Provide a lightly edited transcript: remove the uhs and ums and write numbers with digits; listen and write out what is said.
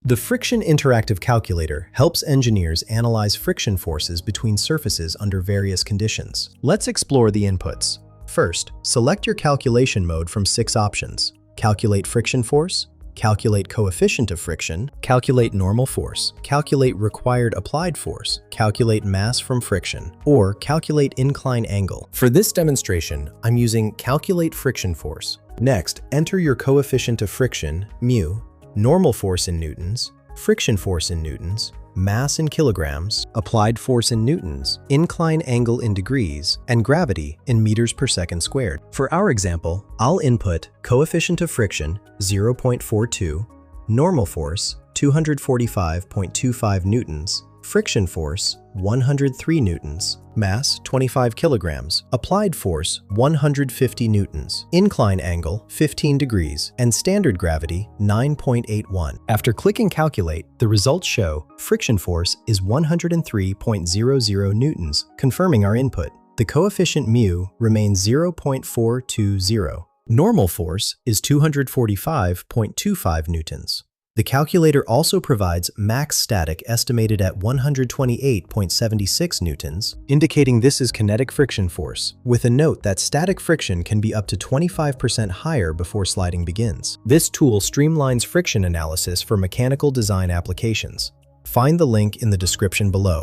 The Friction Interactive Calculator helps engineers analyze friction forces between surfaces under various conditions. Let's explore the inputs. First, select your calculation mode from 6 options. Calculate friction force, calculate coefficient of friction, calculate normal force, calculate required applied force, calculate mass from friction, or calculate incline angle. For this demonstration, I'm using calculate friction force. Next, enter your coefficient of friction, mu, normal force in newtons, friction force in newtons, mass in kilograms, applied force in newtons, incline angle in degrees, and gravity in meters per second squared. For our example, I'll input coefficient of friction 0.42, normal force 245.25 newtons, friction force 103 newtons, mass 25 kilograms, applied force 150 newtons, incline angle 15 degrees, and standard gravity 9.81. After clicking calculate, the results show friction force is 103.00 newtons, confirming our input. The coefficient mu remains 0.420. Normal force is 245.25 newtons. The calculator also provides max static estimated at 128.76 newtons, indicating this is kinetic friction force, with a note that static friction can be up to 25% higher before sliding begins. This tool streamlines friction analysis for mechanical design applications. Find the link in the description below.